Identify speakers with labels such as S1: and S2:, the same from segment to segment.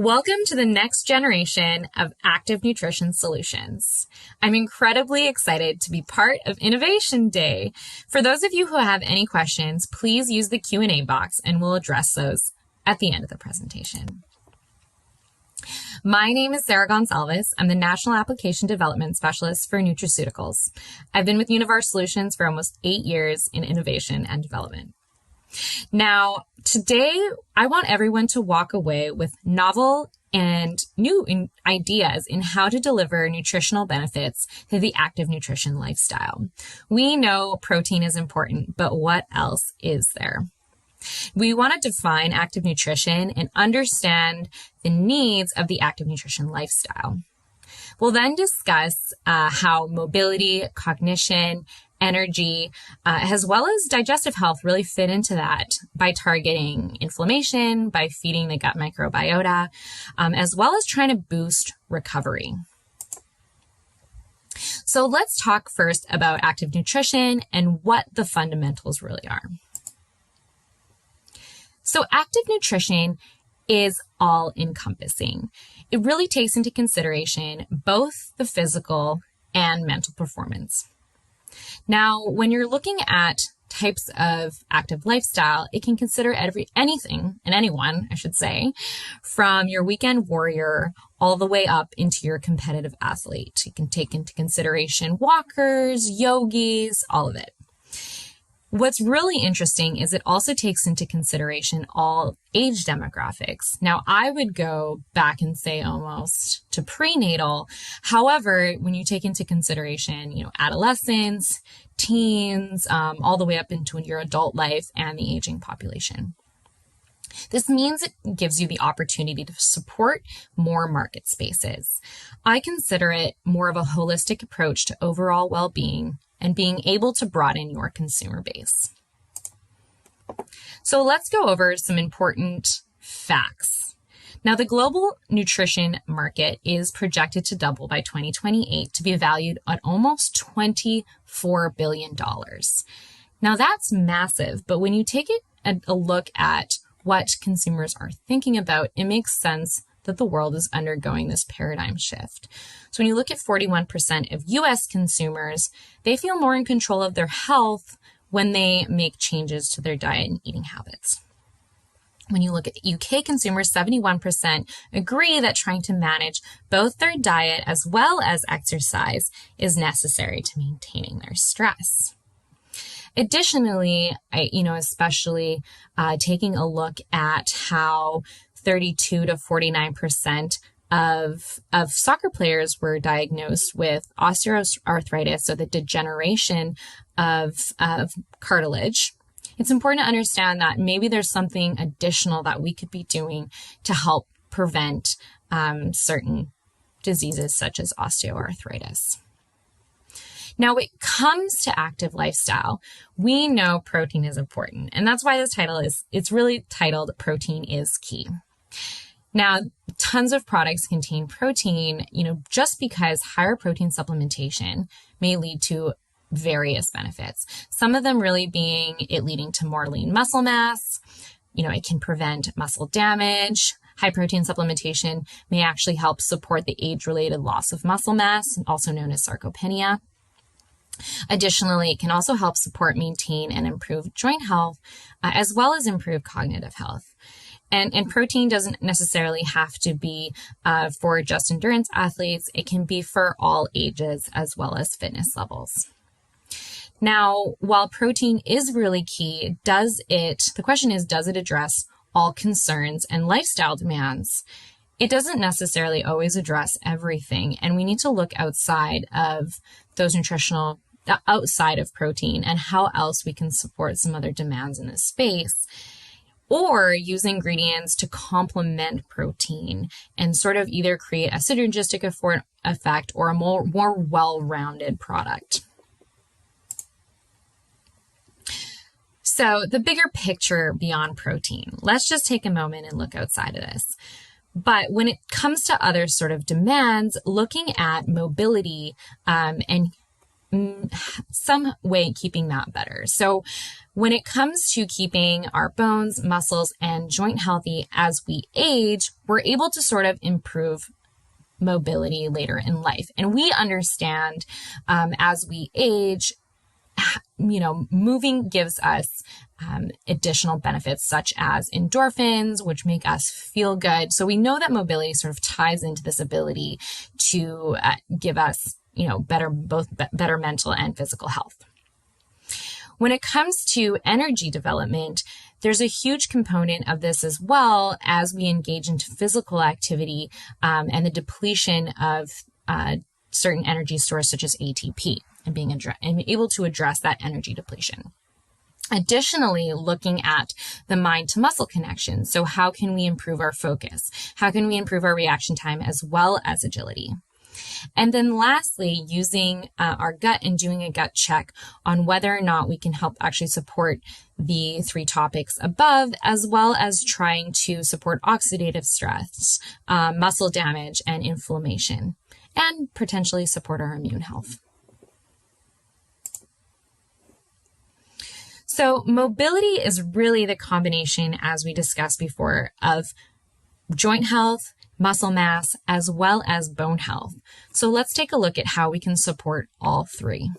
S1: Welcome to the next generation of active nutrition solutions. I'm incredibly excited to be part of Innovation Day. For those of you who have any questions, please use the Q&A box and we'll address those at the end of the presentation. My name is Sarah Gonsalves. I'm the National Application Development Specialist for Nutraceuticals. I've been with Univar Solutions for almost 8 years in innovation and development. Now, today, I want everyone to walk away with novel and new ideas in how to deliver nutritional benefits to the active nutrition lifestyle. We know protein is important, but what else is there? We want to define active nutrition and understand the needs of the active nutrition lifestyle. We'll then discuss how mobility, cognition, energy, as well as digestive health really fit into that by targeting inflammation, by feeding the gut microbiota, as well as trying to boost recovery. So let's talk first about active nutrition and what the fundamentals really are. So active nutrition is all-encompassing. It really takes into consideration both the physical and mental performance. Now, when you're looking at types of active lifestyle, it can consider anything and anyone, I should say, from your weekend warrior all the way up into your competitive athlete. You can take into consideration walkers, yogis, all of it. What's really interesting is it also takes into consideration all age demographics. Now, I would go back and say almost to prenatal. However, when you take into consideration, adolescents, teens, all the way up into your adult life and the aging population. This means it gives you the opportunity to support more market spaces. I consider it more of a holistic approach to overall well-being and being able to broaden your consumer base. So let's go over some important facts. Now, the global nutrition market is projected to double by 2028 to be valued at almost $24 billion. Now, that's massive, but when you take a look at what consumers are thinking about, it makes sense that the world is undergoing this paradigm shift. So when you look at 41% of US consumers, they feel more in control of their health when they make changes to their diet and eating habits. When you look at UK consumers, 71% agree that trying to manage both their diet as well as exercise is necessary to maintaining their stress. Additionally, especially taking a look at how 32 to 49% of soccer players were diagnosed with osteoarthritis, so the degeneration of cartilage. It's important to understand that maybe there's something additional that we could be doing to help prevent certain diseases such as osteoarthritis. Now, when it comes to active lifestyle, we know protein is important, and that's why this title it's really titled Protein is Key. Now, tons of products contain protein, just because higher protein supplementation may lead to various benefits. Some of them really being it leading to more lean muscle mass. It can prevent muscle damage. High protein supplementation may actually help support the age-related loss of muscle mass, also known as sarcopenia. Additionally, it can also help support, maintain, and improve joint health, as well as improve cognitive health. And protein doesn't necessarily have to be for just endurance athletes. It can be for all ages as well as fitness levels. Now, while protein is really key, the question is, does it address all concerns and lifestyle demands? It doesn't necessarily always address everything, and we need to look outside of outside of protein and how else we can support some other demands in this space, or use ingredients to complement protein and sort of either create a synergistic effect or a more well-rounded product. So the bigger picture beyond protein, let's just take a moment and look outside of this. But when it comes to other sort of demands, looking at mobility and some way keeping that better. So when it comes to keeping our bones, muscles, and joint healthy as we age, we're able to sort of improve mobility later in life. And we understand as we age, moving gives us additional benefits such as endorphins, which make us feel good. So we know that mobility sort of ties into this ability to give us, better mental and physical health. When it comes to energy development, there's a huge component of this as well as we engage into physical activity and the depletion of certain energy stores such as ATP and being able to address that energy depletion. Additionally, looking at the mind to muscle connection. So how can we improve our focus? How can we improve our reaction time as well as agility? And then lastly, using our gut and doing a gut check on whether or not we can help actually support the 3 topics above, as well as trying to support oxidative stress, muscle damage, and inflammation, and potentially support our immune health. So mobility is really the combination, as we discussed before, of joint health, muscle mass, as well as bone health. So let's take a look at how we can support all 3.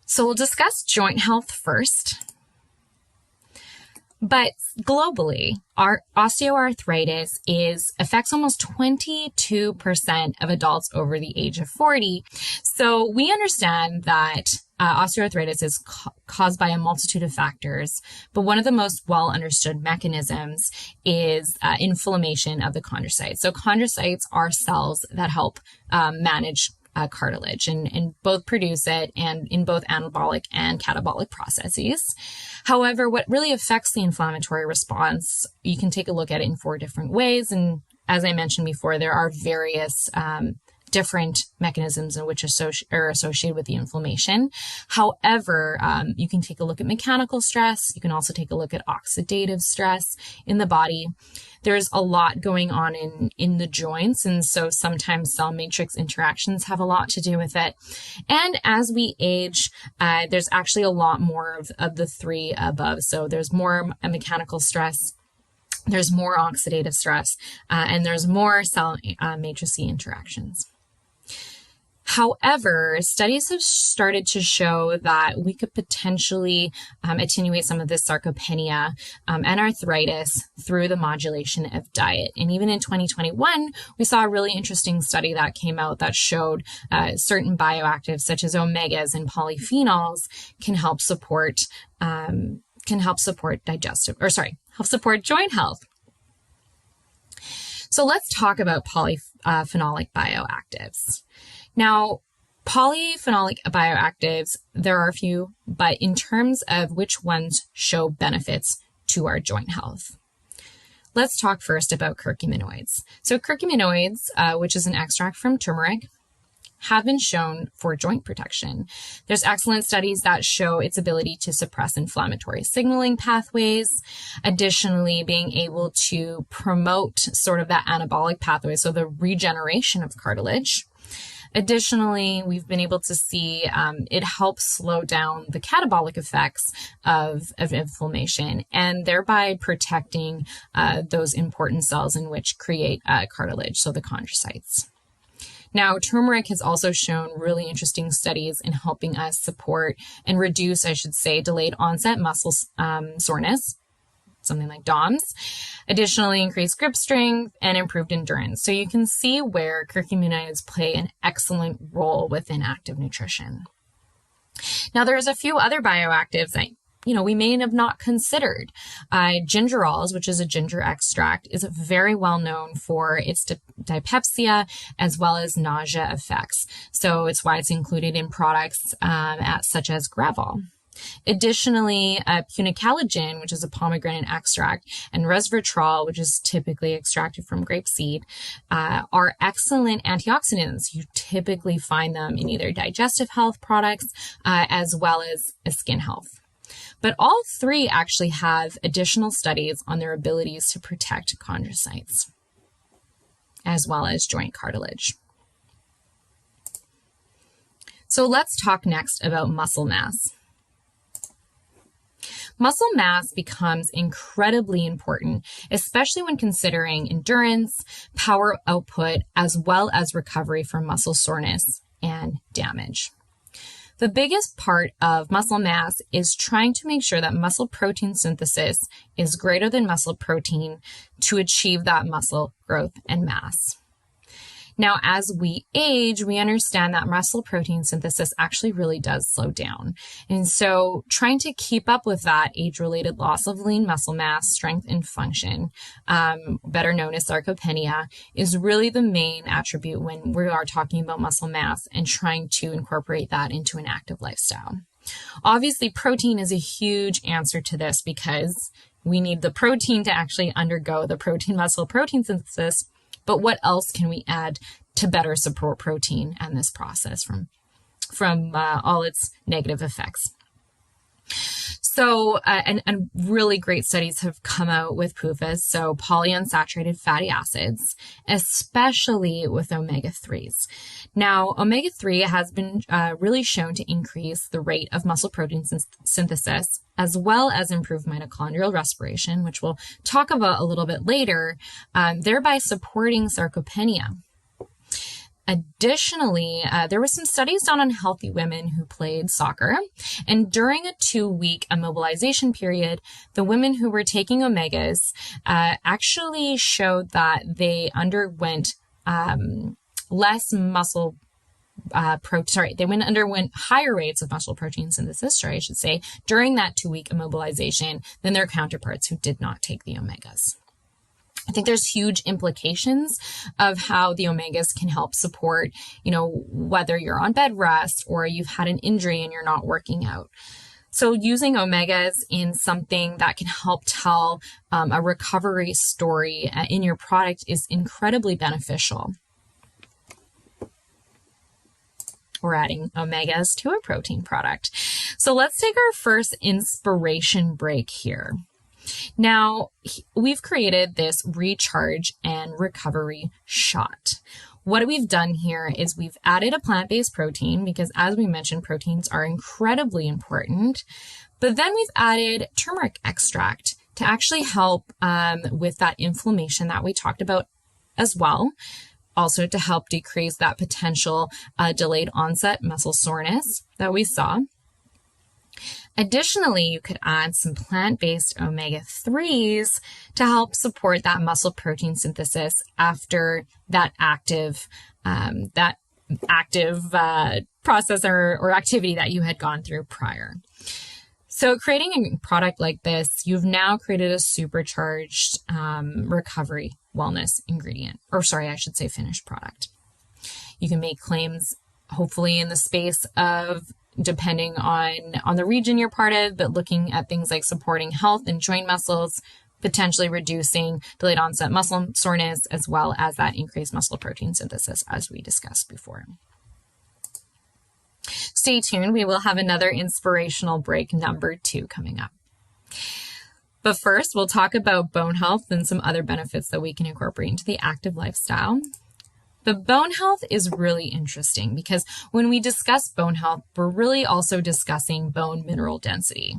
S1: So we'll discuss joint health first. But globally, our osteoarthritis affects almost 22% of adults over the age of 40. So we understand that osteoarthritis is caused by a multitude of factors, but one of the most well understood mechanisms is inflammation of the chondrocytes. So chondrocytes are cells that help manage cartilage and both produce it and in both anabolic and catabolic processes. However, what really affects the inflammatory response, you can take a look at it in 4 different ways. And as I mentioned before, there are various different mechanisms in which are associated with the inflammation. However, you can take a look at mechanical stress. You can also take a look at oxidative stress in the body. There's a lot going on in the joints, and so sometimes cell matrix interactions have a lot to do with it. And as we age, there's actually a lot more of the 3 above. So there's more mechanical stress, there's more oxidative stress, and there's more cell matrix interactions. However, studies have started to show that we could potentially attenuate some of this sarcopenia and arthritis through the modulation of diet. And even in 2021, we saw a really interesting study that came out that showed certain bioactives such as omegas and polyphenols can help support joint health. So let's talk about polyphenolic bioactives. Now, polyphenolic bioactives, there are a few, but in terms of which ones show benefits to our joint health. Let's talk first about curcuminoids. So curcuminoids, which is an extract from turmeric, have been shown for joint protection. There's excellent studies that show its ability to suppress inflammatory signaling pathways, additionally being able to promote sort of that anabolic pathway, so the regeneration of cartilage. Additionally, we've been able to see it helps slow down the catabolic effects of inflammation and thereby protecting those important cells in which create cartilage, so the chondrocytes. Now, turmeric has also shown really interesting studies in helping us support and reduce, delayed onset muscle soreness, something like DOMS, additionally increased grip strength and improved endurance. So you can see where curcuminoids play an excellent role within active nutrition. Now, there's a few other bioactives that we may have not considered. Gingerols, which is a ginger extract, is very well known for its dyspepsia as well as nausea effects. So it's why it's included in products such as Gravol. Additionally, punicalagin, which is a pomegranate extract, and resveratrol, which is typically extracted from grapeseed, are excellent antioxidants. You typically find them in either digestive health products as well as skin health. But all 3 actually have additional studies on their abilities to protect chondrocytes as well as joint cartilage. So let's talk next about muscle mass. Muscle mass becomes incredibly important, especially when considering endurance, power output, as well as recovery from muscle soreness and damage. The biggest part of muscle mass is trying to make sure that muscle protein synthesis is greater than muscle protein to achieve that muscle growth and mass. Now, as we age, we understand that muscle protein synthesis actually really does slow down. And so trying to keep up with that age-related loss of lean muscle mass, strength, and function, better known as sarcopenia, is really the main attribute when we are talking about muscle mass and trying to incorporate that into an active lifestyle. Obviously, protein is a huge answer to this because we need the protein to actually undergo the protein muscle protein synthesis. But what else can we add to better support protein and this process from all its negative effects? So, and really great studies have come out with PUFAs, so polyunsaturated fatty acids, especially with omega-3s. Now, omega-3 has been really shown to increase the rate of muscle protein synthesis, as well as improve mitochondrial respiration, which we'll talk about a little bit later, thereby supporting sarcopenia. Additionally, there were some studies done on healthy women who played soccer, and during a 2-week immobilization period, the women who were taking omegas actually showed that they underwent less muscle they underwent higher rates of muscle protein synthesis, during that 2-week immobilization than their counterparts who did not take the omegas. I think there's huge implications of how the omegas can help support, whether you're on bed rest or you've had an injury and you're not working out. So using omegas in something that can help tell a recovery story in your product is incredibly beneficial. We're adding omegas to a protein product. So let's take our first inspiration break here. Now, we've created this recharge and recovery shot. What we've done here is we've added a plant-based protein because, as we mentioned, proteins are incredibly important. But then we've added turmeric extract to actually help with that inflammation that we talked about as well. Also to help decrease that potential delayed onset muscle soreness that we saw. Additionally, you could add some plant-based omega-3s to help support that muscle protein synthesis after that active process or activity that you had gone through prior. So creating a product like this, you've now created a supercharged recovery wellness ingredient, finished product. You can make claims, hopefully in the space of, depending on the region you're part of, but looking at things like supporting health and joint muscles, potentially reducing delayed onset muscle soreness, as well as that increased muscle protein synthesis, as we discussed before. Stay tuned. We will have another inspirational break number 2 coming up. But first, we'll talk about bone health and some other benefits that we can incorporate into the active lifestyle. But bone health is really interesting because when we discuss bone health, we're really also discussing bone mineral density.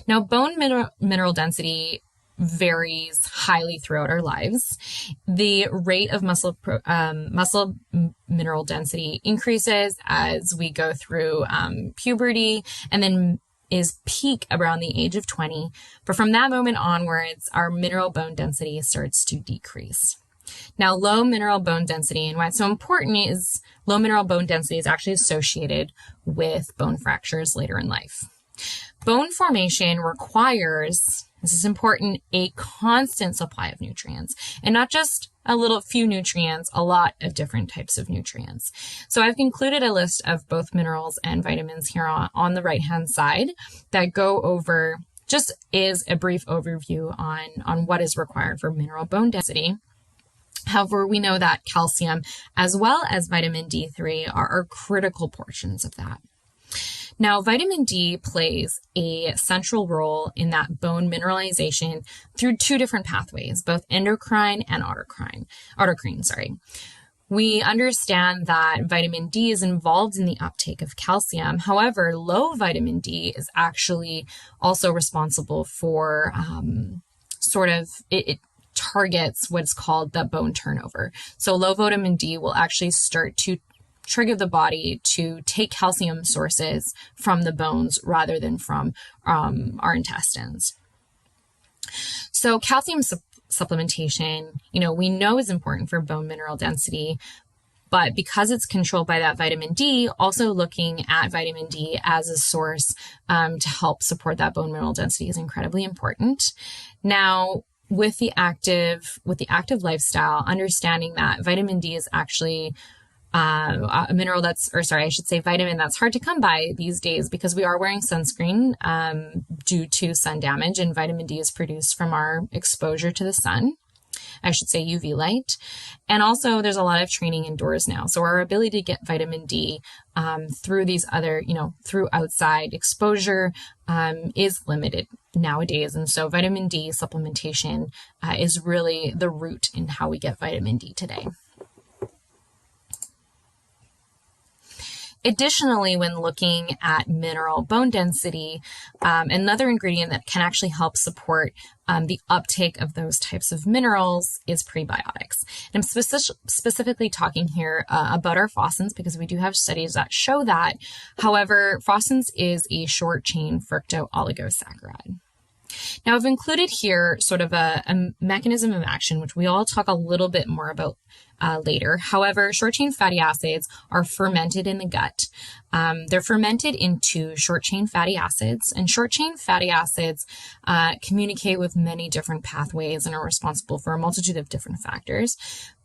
S1: Now, bone mineral density varies highly throughout our lives. The rate of muscle mineral density increases as we go through puberty and then is peak around the age of 20. But from that moment onwards, our mineral bone density starts to decrease. Now, low mineral bone density, and why it's so important is low mineral bone density is actually associated with bone fractures later in life. Bone formation requires, this is important, a constant supply of nutrients, and not just a few nutrients, a lot of different types of nutrients. So I've included a list of both minerals and vitamins here on the right-hand side that go over, just is a brief overview on what is required for mineral bone density. However, we know that calcium as well as vitamin D3 are critical portions of that. Now, vitamin D plays a central role in that bone mineralization through 2 different pathways, both endocrine and autocrine. We understand that vitamin D is involved in the uptake of calcium. However, low vitamin D is actually also responsible for it targets what's called the bone turnover. So low vitamin D will actually start to trigger the body to take calcium sources from the bones rather than from our intestines. So calcium supplementation, we know is important for bone mineral density, but because it's controlled by that vitamin D, also looking at vitamin D as a source to help support that bone mineral density is incredibly important. Now, with the active lifestyle, understanding that vitamin D is actually vitamin that's hard to come by these days because we are wearing sunscreen due to sun damage, and vitamin D is produced from our exposure to the sun. I should say UV light. And also there's a lot of training indoors now. So our ability to get vitamin D through these other, through outside exposure is limited nowadays. And so vitamin D supplementation is really the route in how we get vitamin D today. Additionally, when looking at mineral bone density, another ingredient that can actually help support the uptake of those types of minerals is prebiotics. And I'm specifically talking here about our Fossence because we do have studies that show that. However, Fossence is a short-chain fructo-oligosaccharide. Now, I've included here sort of a mechanism of action, which we all talk a little bit more about later. However, short-chain fatty acids are fermented in the gut. They're fermented into short-chain fatty acids, and short-chain fatty acids communicate with many different pathways and are responsible for a multitude of different factors.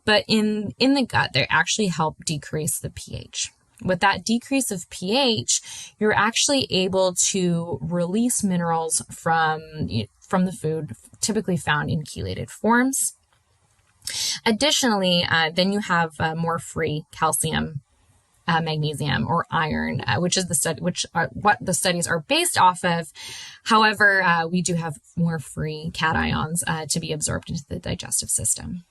S1: But in the gut, they actually help decrease the pH. With that decrease of pH, you're actually able to release minerals from the food, typically found in chelated forms. Additionally, then you have more free calcium, magnesium, or iron, which is what the studies are based off of. However, we do have more free cations to be absorbed into the digestive system.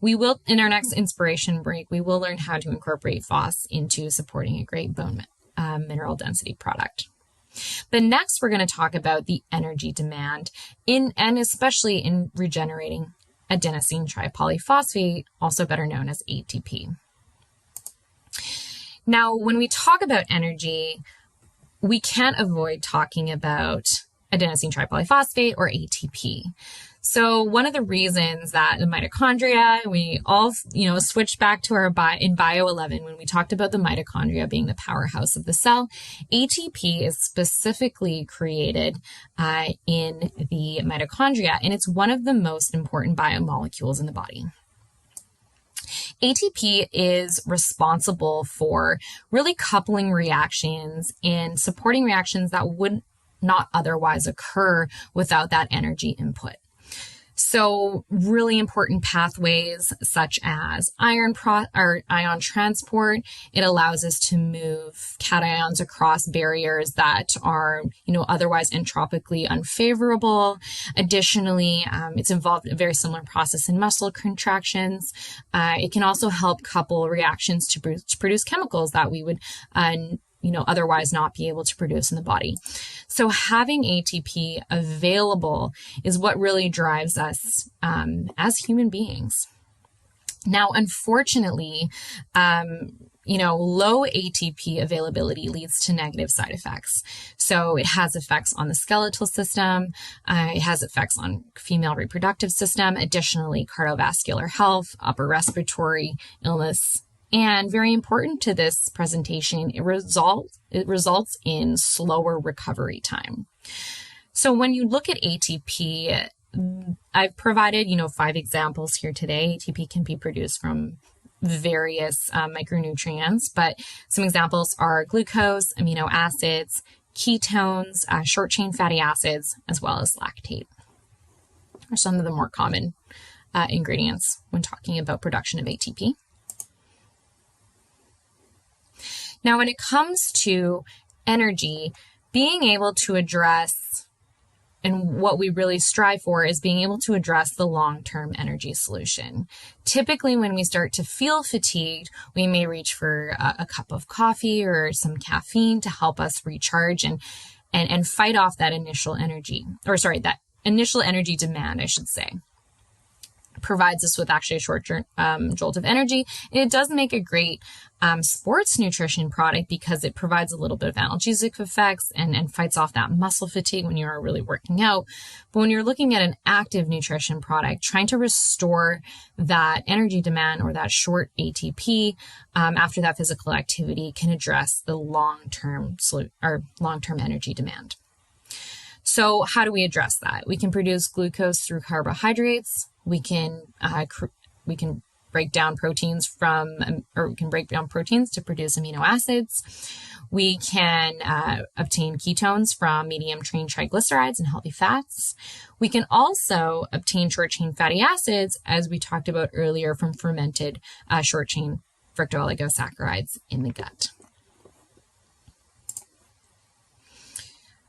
S1: We will, in our next inspiration break, we will learn how to incorporate FOSS into supporting a great bone mineral density product. But next, we're going to talk about the energy demand and especially in regenerating adenosine tripolyphosphate, also better known as ATP. Now, when we talk about energy, we can't avoid talking about adenosine tripolyphosphate or ATP. So one of the reasons that the mitochondria, we all, switched back to in Bio 11 when we talked about the mitochondria being the powerhouse of the cell, ATP is specifically created in the mitochondria, and it's one of the most important biomolecules in the body. ATP is responsible for really coupling reactions and supporting reactions that would not otherwise occur without that energy input. So really important pathways such as ion transport. It allows us to move cations across barriers that are, otherwise entropically unfavorable. Additionally, it's involved in a very similar process in muscle contractions. It can also help couple reactions to produce chemicals that we would otherwise not be able to produce in the body. So having ATP available is what really drives us as human beings. Now, unfortunately, low ATP availability leads to negative side effects. So it has effects on the skeletal system. It has effects on female reproductive system. Additionally, cardiovascular health, upper respiratory illness. And very important to this presentation, it results in slower recovery time. So when you look at ATP, I've provided, 5 examples here today. ATP can be produced from various micronutrients, but some examples are glucose, amino acids, ketones, short-chain fatty acids, as well as lactate, are some of the more common ingredients when talking about production of ATP. Now, when it comes to energy, being able to address And what we really strive for is being able to address the long-term energy solution. Typically, when we start to feel fatigued, we may reach for a cup of coffee or some caffeine to help us recharge and fight off that initial energy, that initial energy demand, I should say. Provides us with actually a short jolt of energy. And it does make a great sports nutrition product because it provides a little bit of analgesic effects and fights off that muscle fatigue when you are really working out. But when you're looking at an active nutrition product, trying to restore that energy demand or that short ATP after that physical activity can address the long-term energy demand. So how do we address that? We can produce glucose through carbohydrates. We can break down proteins we can break down proteins to produce amino acids. We can obtain ketones from medium chain triglycerides and healthy fats. We can also obtain short chain fatty acids, as we talked about earlier, from fermented short chain fructooligosaccharides in the gut.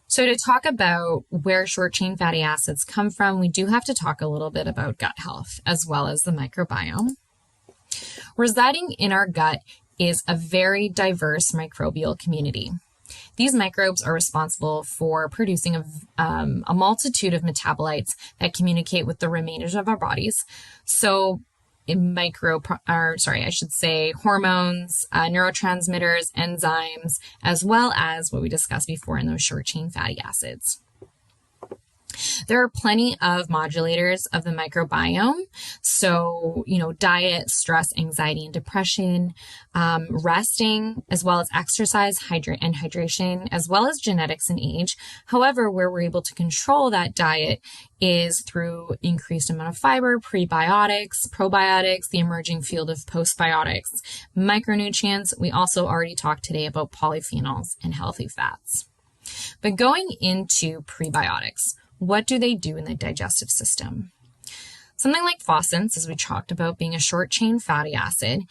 S1: So to talk about where short-chain fatty acids come from, we do have to talk a little bit about gut health as well as the microbiome. Residing in our gut is a very diverse microbial community. These microbes are responsible for producing a multitude of metabolites that communicate with the remainders of our bodies. So hormones, neurotransmitters, enzymes, as well as what we discussed before in those short-chain fatty acids. There are plenty of modulators of the microbiome. So, diet, stress, anxiety, and depression, resting, as well as exercise, and hydration, as well as genetics and age. However, where we're able to control that diet is through increased amount of fiber, prebiotics, probiotics, the emerging field of postbiotics, micronutrients. We also already talked today about polyphenols and healthy fats. But going into prebiotics, what do they do in the digestive system? Something like Fossence, as we talked about, being a short-chain fatty acid,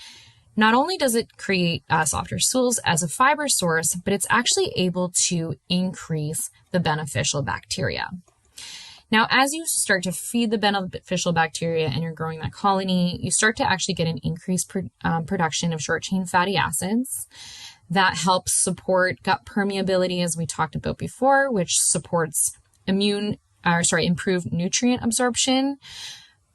S1: not only does it create softer stools as a fiber source, but it's actually able to increase the beneficial bacteria. Now, as you start to feed the beneficial bacteria and you're growing that colony, you start to actually get an increased production of short-chain fatty acids. That helps support gut permeability, as we talked about before, which supports improved nutrient absorption.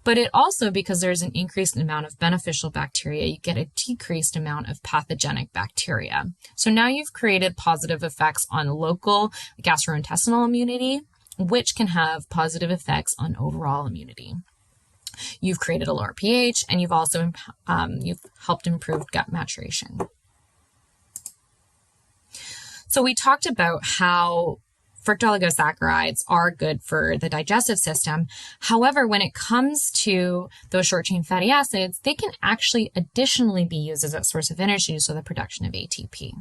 S1: But it also, because there's an increased amount of beneficial bacteria, you get a decreased amount of pathogenic bacteria. So now you've created positive effects on local gastrointestinal immunity, which can have positive effects on overall immunity. You've created a lower pH, and you've also you've helped improve gut maturation. So we talked about how fructooligosaccharides are good for the digestive system. However, when it comes to those short-chain fatty acids, they can actually additionally be used as a source of energy, so the production of ATP.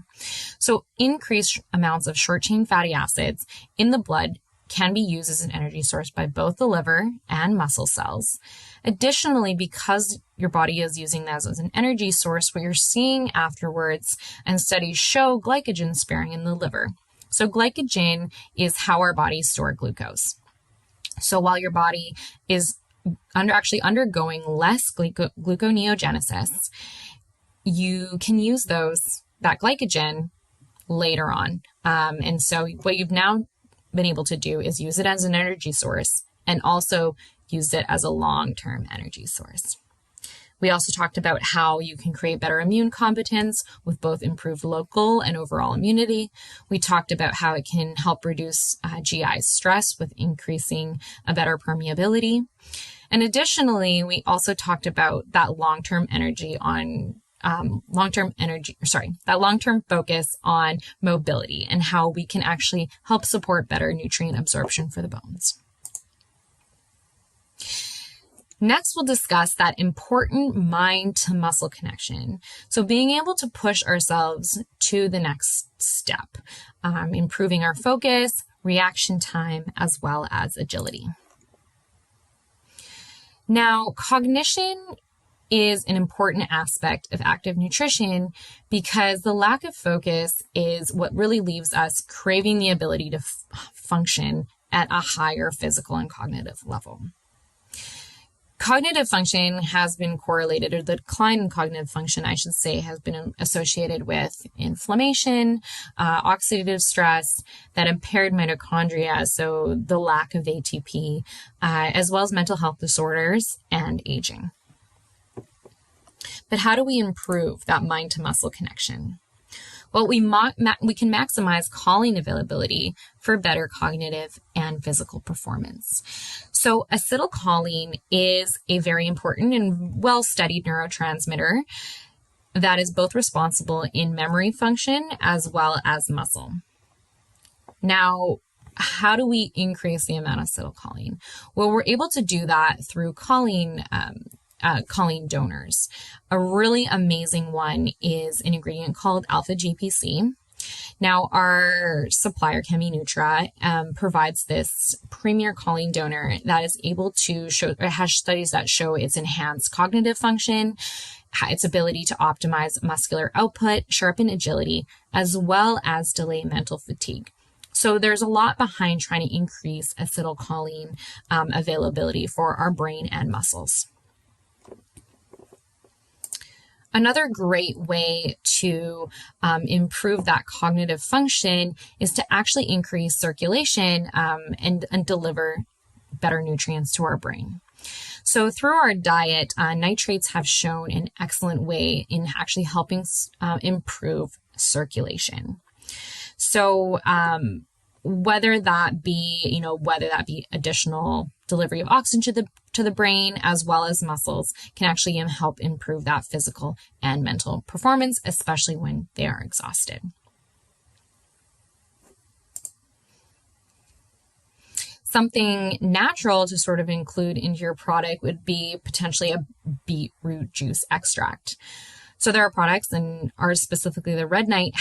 S1: So increased amounts of short-chain fatty acids in the blood can be used as an energy source by both the liver and muscle cells. Additionally, because your body is using those as an energy source, what you're seeing afterwards, and studies show glycogen sparing in the liver. So glycogen is how our bodies store glucose. So while your body is undergoing less gluconeogenesis, you can use that glycogen later on. And so what you've now been able to do is use it as an energy source and also use it as a long-term energy source. We also talked about how you can create better immune competence with both improved local and overall immunity. We talked about how it can help reduce GI stress with increasing a better permeability. And additionally, we also talked about that long-term focus on mobility and how we can actually help support better nutrient absorption for the bones. Next, we'll discuss that important mind to muscle connection. So being able to push ourselves to the next step, improving our focus, reaction time, as well as agility. Now, cognition is an important aspect of active nutrition because the lack of focus is what really leaves us craving the ability to function at a higher physical and cognitive level. Cognitive function has been correlated, or the decline in cognitive function, I should say, has been associated with inflammation, oxidative stress, that impaired mitochondria, so the lack of ATP, as well as mental health disorders and aging. But how do we improve that mind to muscle connection? Well, we can maximize choline availability for better cognitive and physical performance. So acetylcholine is a very important and well-studied neurotransmitter that is both responsible in memory function as well as muscle. Now, how do we increase the amount of acetylcholine? Well, we're able to do that through choline donors. A really amazing one is an ingredient called alpha-GPC. Now, our supplier, ChemiNutra, provides this premier choline donor that is able to show, or has studies that show its enhanced cognitive function, its ability to optimize muscular output, sharpen agility, as well as delay mental fatigue. So there's a lot behind trying to increase acetylcholine availability for our brain and muscles. Another great way to improve that cognitive function is to actually increase circulation and deliver better nutrients to our brain. So through our diet, nitrates have shown an excellent way in actually helping improve circulation. So whether that be additional delivery of oxygen to the brain as well as muscles, can actually help improve that physical and mental performance, especially when they are exhausted. Something natural to sort of include into your product would be potentially a beetroot juice extract. So there are products, and ours specifically, the RedNite,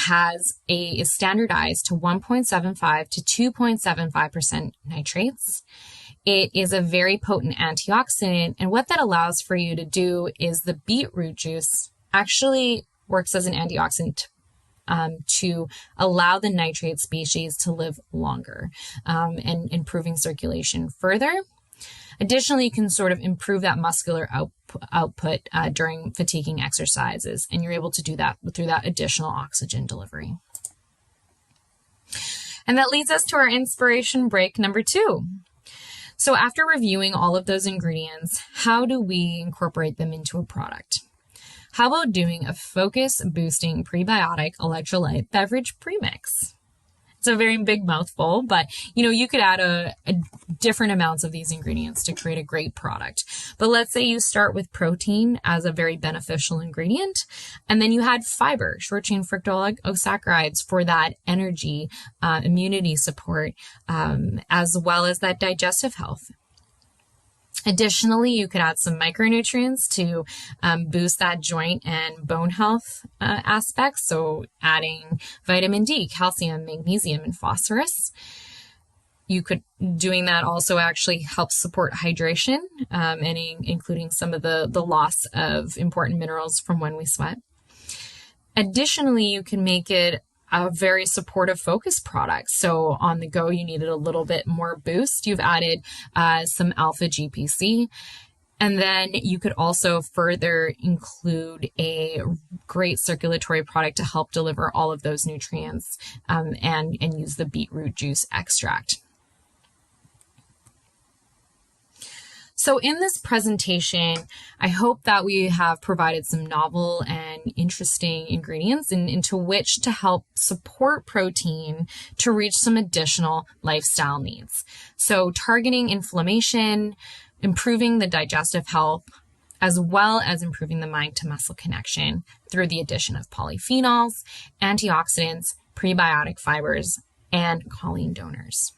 S1: is standardized to 1.75 to 2.75% nitrates. It is a very potent antioxidant, and what that allows for you to do is the beetroot juice actually works as an antioxidant to allow the nitrate species to live longer and improving circulation further. Additionally, you can sort of improve that muscular output during fatiguing exercises, and you're able to do that through that additional oxygen delivery. And that leads us to our inspiration break number 2. So after reviewing all of those ingredients, how do we incorporate them into a product? How about doing a focus-boosting prebiotic electrolyte beverage premix? It's a very big mouthful, but you could add a different amounts of these ingredients to create a great product. But let's say you start with protein as a very beneficial ingredient, and then you had fiber, short-chain fructooligosaccharides for that energy, immunity support, as well as that digestive health. Additionally, you could add some micronutrients to boost that joint and bone health aspects. So adding vitamin D, calcium, magnesium, and phosphorus. Doing that also actually helps support hydration, and including some of the loss of important minerals from when we sweat. Additionally, you can make it a very supportive focus product. So on the go, you needed a little bit more boost. You've added some alpha GPC. And then you could also further include a great circulatory product to help deliver all of those nutrients and use the beetroot juice extract. So in this presentation, I hope that we have provided some novel and interesting ingredients into which to help support protein to reach some additional lifestyle needs. So targeting inflammation, improving the digestive health, as well as improving the mind to muscle connection through the addition of polyphenols, antioxidants, prebiotic fibers, and choline donors.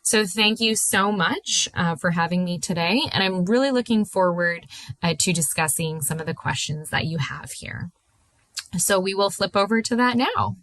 S1: So thank you so much for having me today, and I'm really looking forward to discussing some of the questions that you have here. So we will flip over to that now.